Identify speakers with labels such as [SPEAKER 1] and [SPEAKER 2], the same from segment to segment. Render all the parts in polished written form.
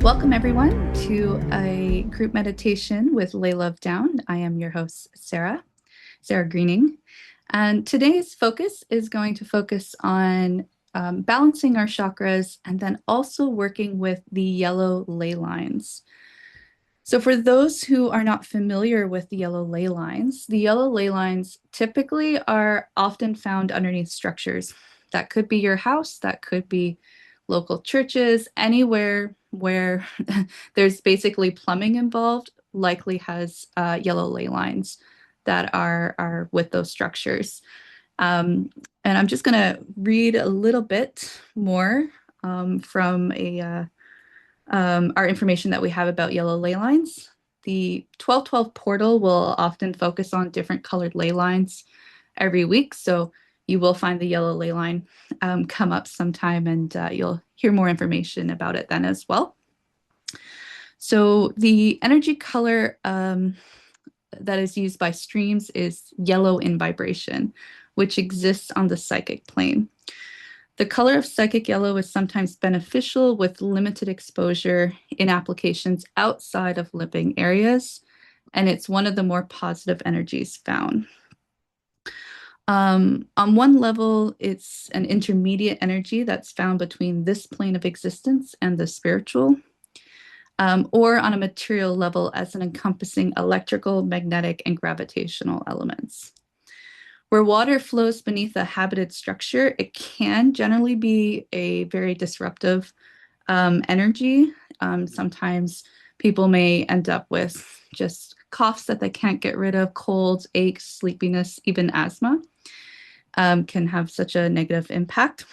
[SPEAKER 1] Welcome, everyone, to a group meditation with Lay Love Down. I am your host, Sarah Greening. And today's focus is going to focus on balancing our chakras and then also working with the yellow ley lines. So, for those who are not familiar with the yellow ley lines typically are often found underneath structures. That could be your house, that could be local churches, anywhere where there's basically plumbing involved, likely has yellow ley lines that are with those structures. And I'm just going to read a little bit more from our information that we have about yellow ley lines. The 1212 portal will often focus on different colored ley lines every week. So you will find the yellow ley line come up sometime, and you'll hear more information about it then as well. So the energy color that is used by streams is yellow in vibration, which exists on the psychic plane. The color of psychic yellow is sometimes beneficial with limited exposure in applications outside of living areas, and it's one of the more positive energies found. On one level, it's an intermediate energy that's found between this plane of existence and the spiritual, or on a material level as an encompassing electrical, magnetic, and gravitational elements. Where water flows beneath a habited structure, it can generally be a very disruptive energy. Sometimes people may end up with just coughs that they can't get rid of, colds, aches, sleepiness, even asthma can have such a negative impact.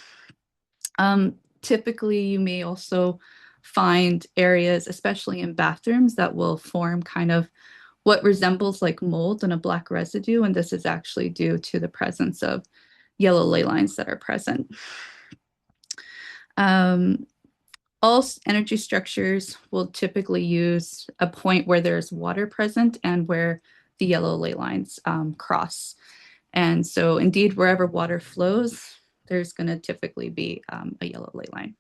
[SPEAKER 1] Typically, you may also find areas, especially in bathrooms, that will form kind of what resembles like mold and a black residue, and this is actually due to the presence of yellow ley lines that are present. All energy structures will typically use a point where there's water present and where the yellow ley lines cross. And so indeed, wherever water flows, there's going to typically be a yellow ley line.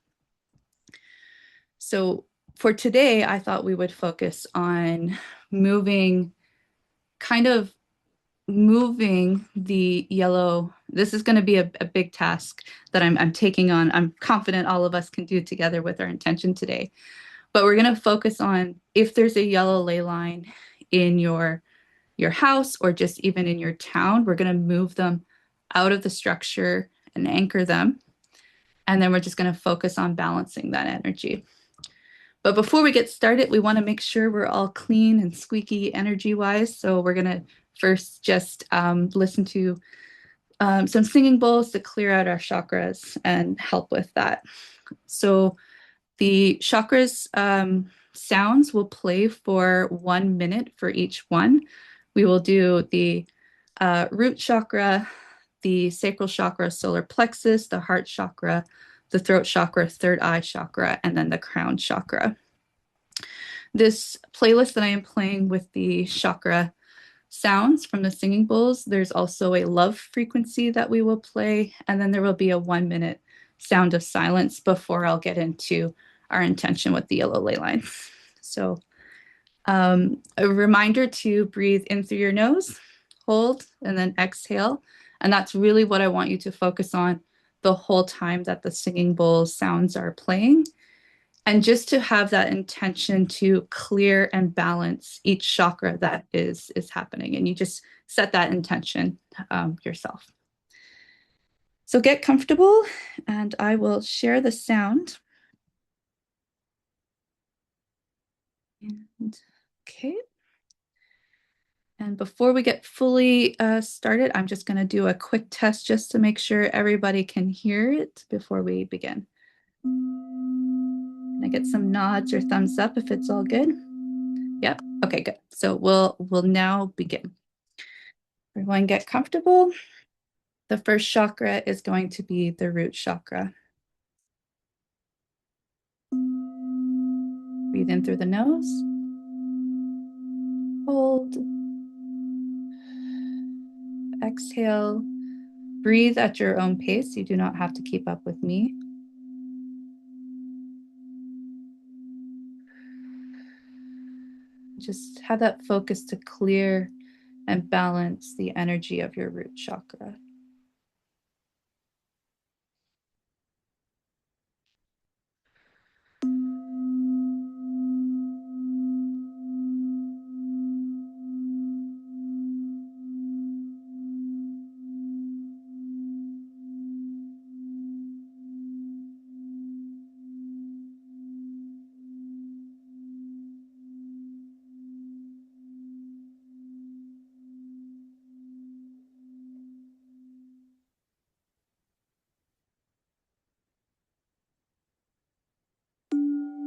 [SPEAKER 1] So for today, I thought we would focus on moving the yellow. This is going to be a big task that I'm taking on. I'm confident all of us can do together with our intention today. But we're going to focus on if there's a yellow ley line in your house or just even in your town, we're going to move them out of the structure and anchor them. And then we're just going to focus on balancing that energy. But before we get started, we want to make sure we're all clean and squeaky energy-wise. So we're going to first just listen to some singing bowls to clear out our chakras and help with that. So the chakras sounds will play for 1 minute for each one. We will do the root chakra, the sacral chakra, solar plexus, the heart chakra, the throat chakra, third eye chakra, and then the crown chakra. This playlist that I am playing with the chakra sounds from the singing bowls, there's also a love frequency that we will play, and then there will be a 1 minute sound of silence before I'll get into our intention with the yellow ley line. So a reminder to breathe in through your nose, hold, and then exhale. And that's really what I want you to focus on the whole time that the singing bowl sounds are playing. And just to have that intention to clear and balance each chakra that is happening. And you just set that intention yourself. So get comfortable, and I will share the sound. And okay. And before we get fully started, I'm just going to do a quick test just to make sure everybody can hear it before we begin. Can I get some nods or thumbs up if it's all good? Yep. Okay, good. So we'll now begin. Everyone get comfortable. The first chakra is going to be the root chakra. Breathe in through the nose. Hold. Exhale. Breathe at your own pace. You do not have to keep up with me. Just have that focus to clear and balance the energy of your root chakra.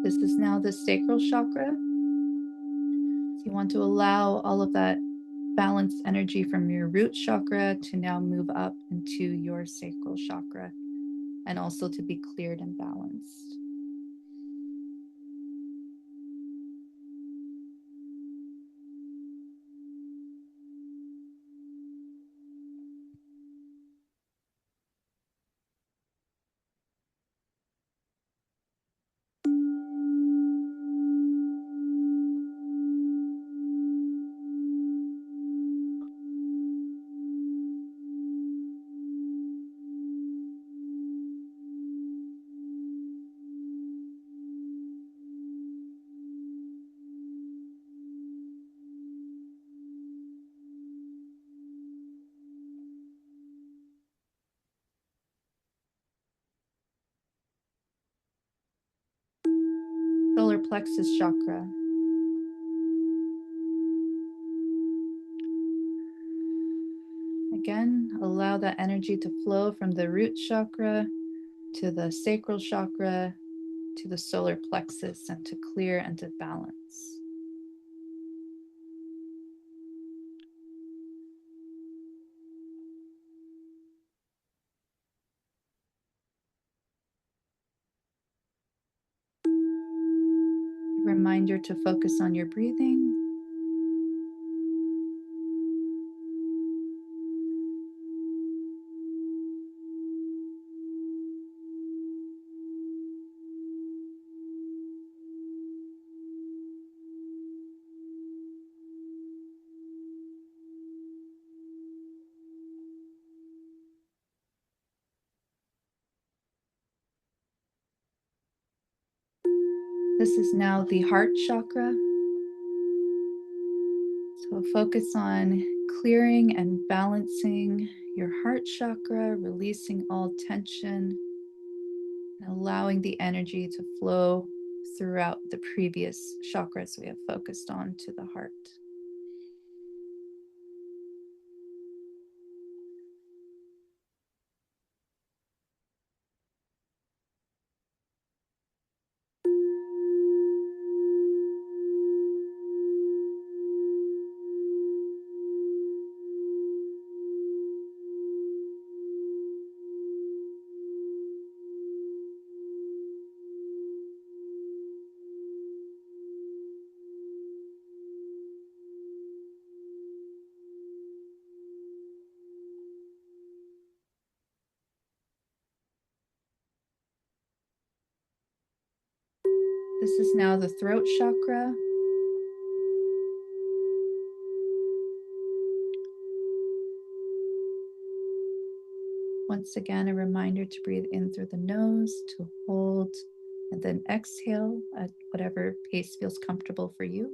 [SPEAKER 1] This is now the sacral chakra. So you want to allow all of that balanced energy from your root chakra to now move up into your sacral chakra and also to be cleared and balanced. Solar plexus chakra. Again, allow that energy to flow from the root chakra to the sacral chakra to the solar plexus and to clear and to balance. Reminder to focus on your breathing. This is now the heart chakra. So focus on clearing and balancing your heart chakra, releasing all tension, and allowing the energy to flow throughout the previous chakras we have focused on to the heart. This is now the throat chakra. Once again, a reminder to breathe in through the nose, to hold, and then exhale at whatever pace feels comfortable for you.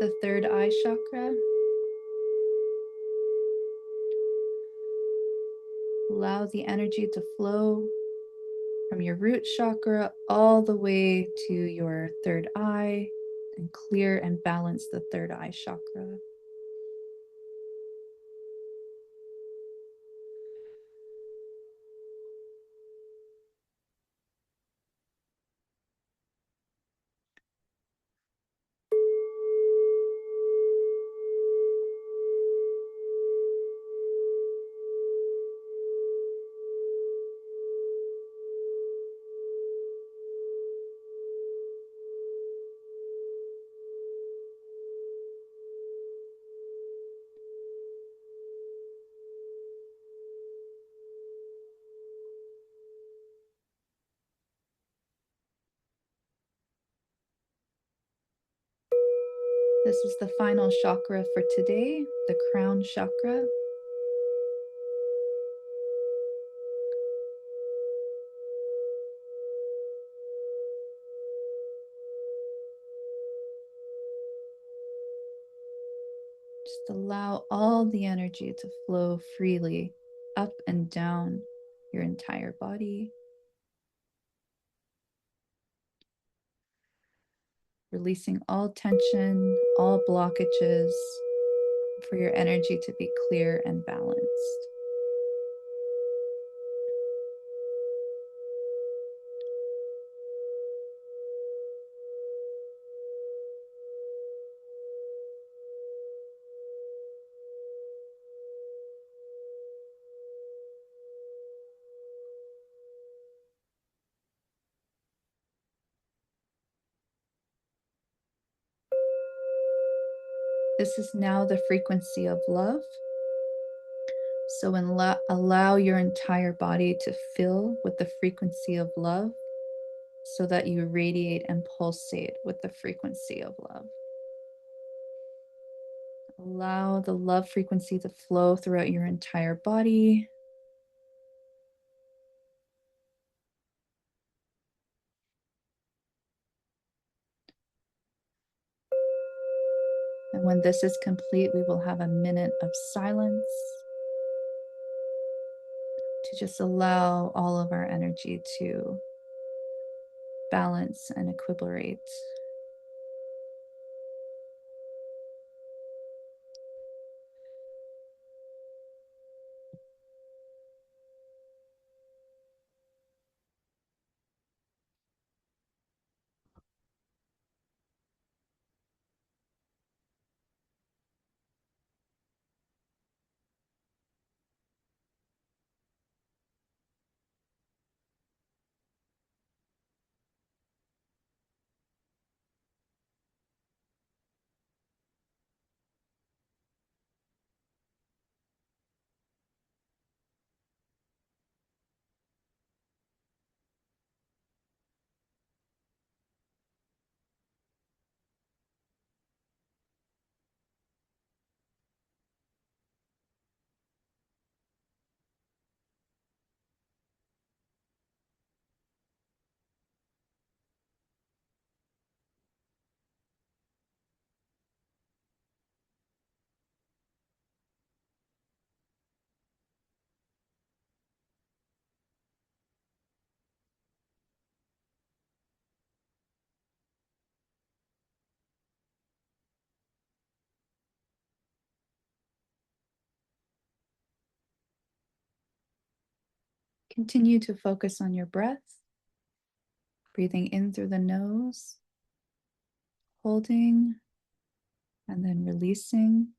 [SPEAKER 1] The third eye chakra. Allow the energy to flow from your root chakra all the way to your third eye and clear and balance the third eye chakra. This is the final chakra for today, the crown chakra. Just allow all the energy to flow freely up and down your entire body, releasing all tension, all blockages, for your energy to be clear and balanced. This is now the frequency of love. So allow your entire body to fill with the frequency of love so that you radiate and pulsate with the frequency of love. Allow the love frequency to flow throughout your entire body. And when this is complete, we will have a minute of silence to just allow all of our energy to balance and equilibrate. Continue to focus on your breath, breathing in through the nose, holding, and then releasing.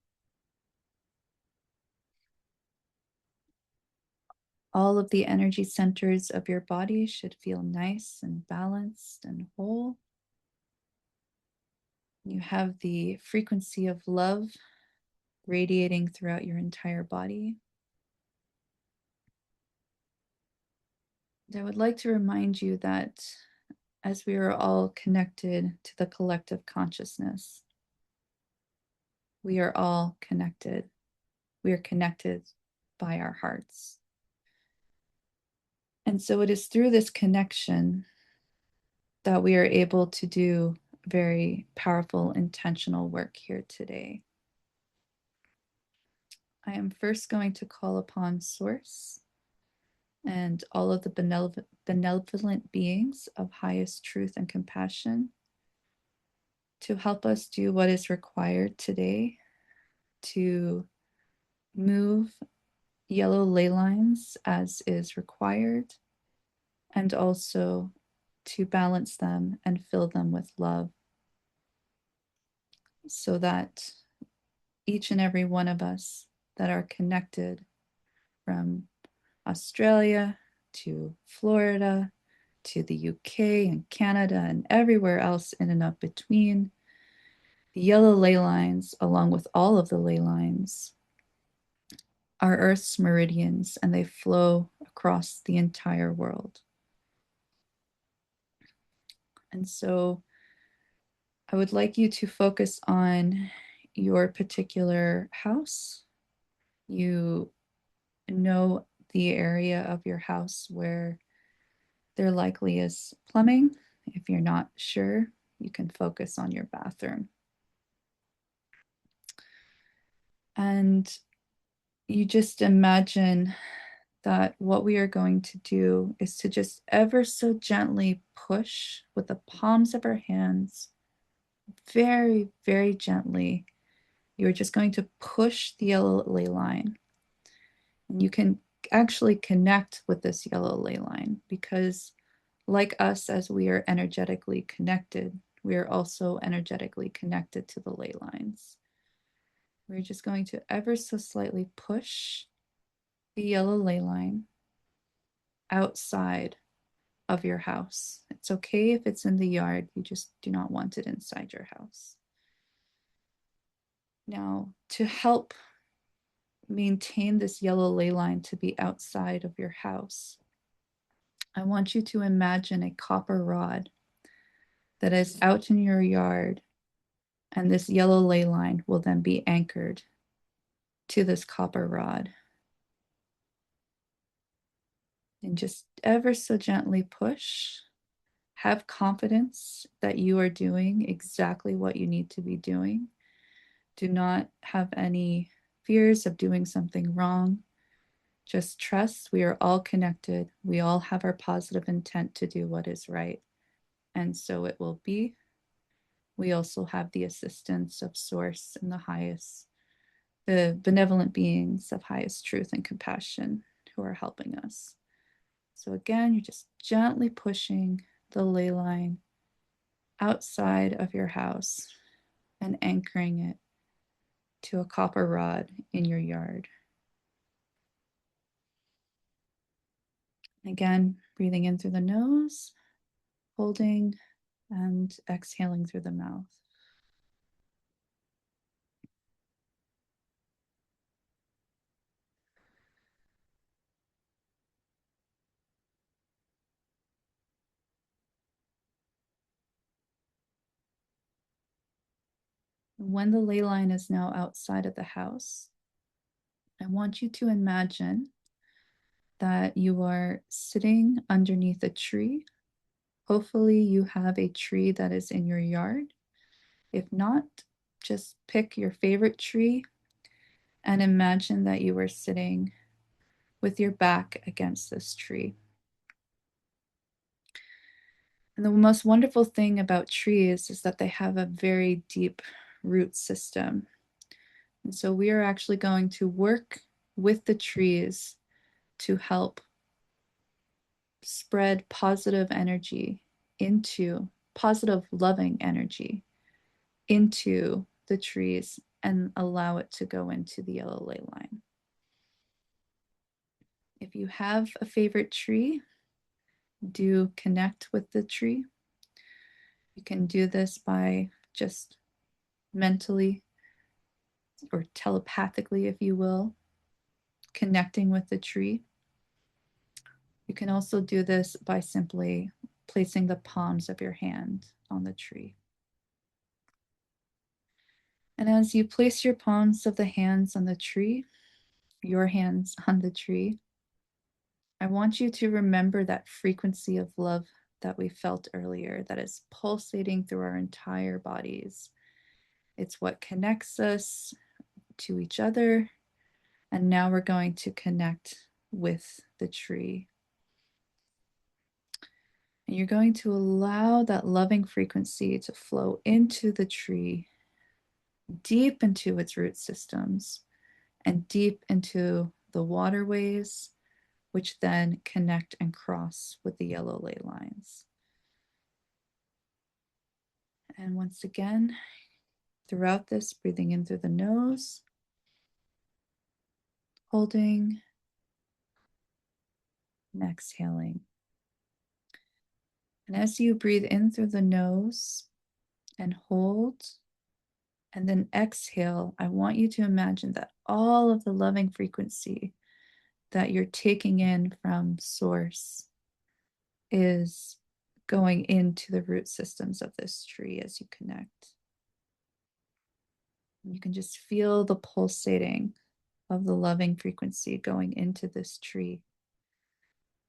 [SPEAKER 1] All of the energy centers of your body should feel nice and balanced and whole. You have the frequency of love radiating throughout your entire body. I would like to remind you that as we are all connected to the collective consciousness, we are all connected. We are connected by our hearts. And so it is through this connection that we are able to do very powerful, intentional work here today. I am first going to call upon Source and all of the benevolent beings of highest truth and compassion to help us do what is required today to move yellow ley lines as is required, and also to balance them and fill them with love so that each and every one of us that are connected from Australia to Florida to the UK and Canada and everywhere else in and up between, the yellow ley lines, along with all of the ley lines, are Earth's meridians, and they flow across the entire world. And so I would like you to focus on your particular house. You know the area of your house where there likely is plumbing. If you're not sure, you can focus on your bathroom. And you just imagine that what we are going to do is to just ever so gently push with the palms of our hands, very, very gently. You're just going to push the yellow ley line. And you can actually connect with this yellow ley line because, like us, as we are energetically connected, we are also energetically connected to the ley lines. We're just going to ever so slightly push the yellow ley line outside of your house. It's okay if it's in the yard, you just do not want it inside your house. Now, to help maintain this yellow ley line to be outside of your house, I want you to imagine a copper rod that is out in your yard, and this yellow ley line will then be anchored to this copper rod. And just ever so gently push. Have confidence that you are doing exactly what you need to be doing. Do not have any fears of doing something wrong. Just trust we are all connected. We all have our positive intent to do what is right. And so it will be. We also have the assistance of Source and the benevolent beings of highest truth and compassion who are helping us. So again, you're just gently pushing the ley line outside of your house and anchoring it to a copper rod in your yard. Again, breathing in through the nose, holding and exhaling through the mouth. When the ley line is now outside of the house, I want you to imagine that you are sitting underneath a tree. Hopefully, you have a tree that is in your yard. If not, just pick your favorite tree and imagine that you are sitting with your back against this tree. And the most wonderful thing about trees is that they have a very deep root system. And so we are actually going to work with the trees to help spread positive energy into positive, loving energy into the trees and allow it to go into the yellow ley line. If you have a favorite tree, do connect with the tree. You can do this by just mentally or telepathically, if you will, connecting with the tree. You can also do this by simply placing the palms of your hand on the tree. And as you place your palms of the hands on the tree, your hands on the tree, I want you to remember that frequency of love that we felt earlier that is pulsating through our entire bodies. It's what connects us to each other. And now we're going to connect with the tree. And you're going to allow that loving frequency to flow into the tree, deep into its root systems, and deep into the waterways, which then connect and cross with the yellow ley lines. And once again, throughout this, breathing in through the nose, holding, and exhaling. And as you breathe in through the nose and hold, and then exhale, I want you to imagine that all of the loving frequency that you're taking in from Source is going into the root systems of this tree as you connect. You can just feel the pulsating of the loving frequency going into this tree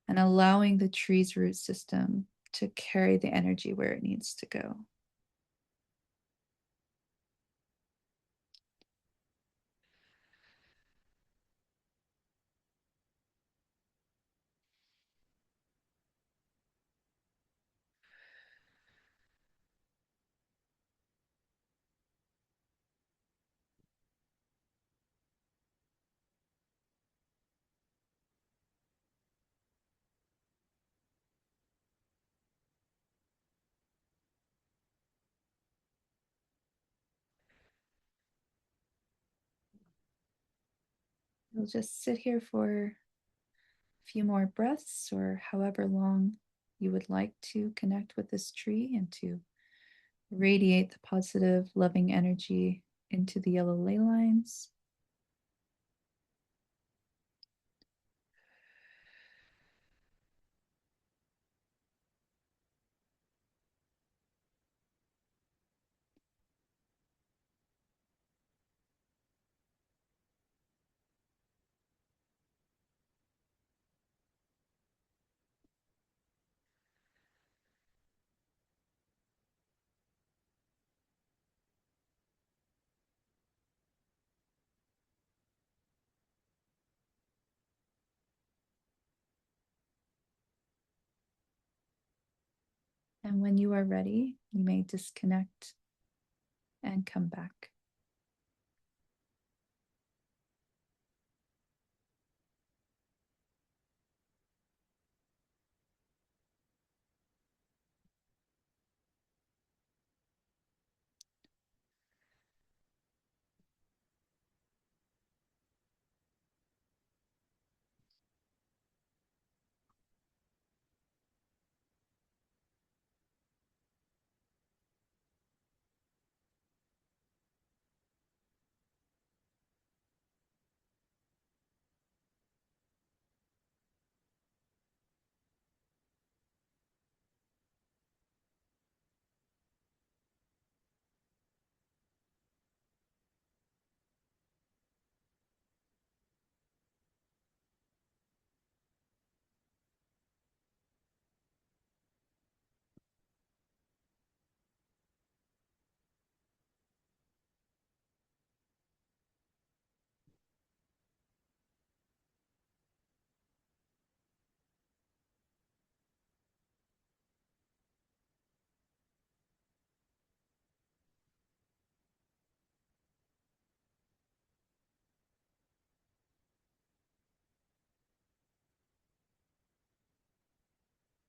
[SPEAKER 1] and allowing the tree's root system to carry the energy where it needs to go. You'll just sit here for a few more breaths or however long you would like to connect with this tree and to radiate the positive, loving energy into the yellow ley lines. And when you are ready, you may disconnect and come back.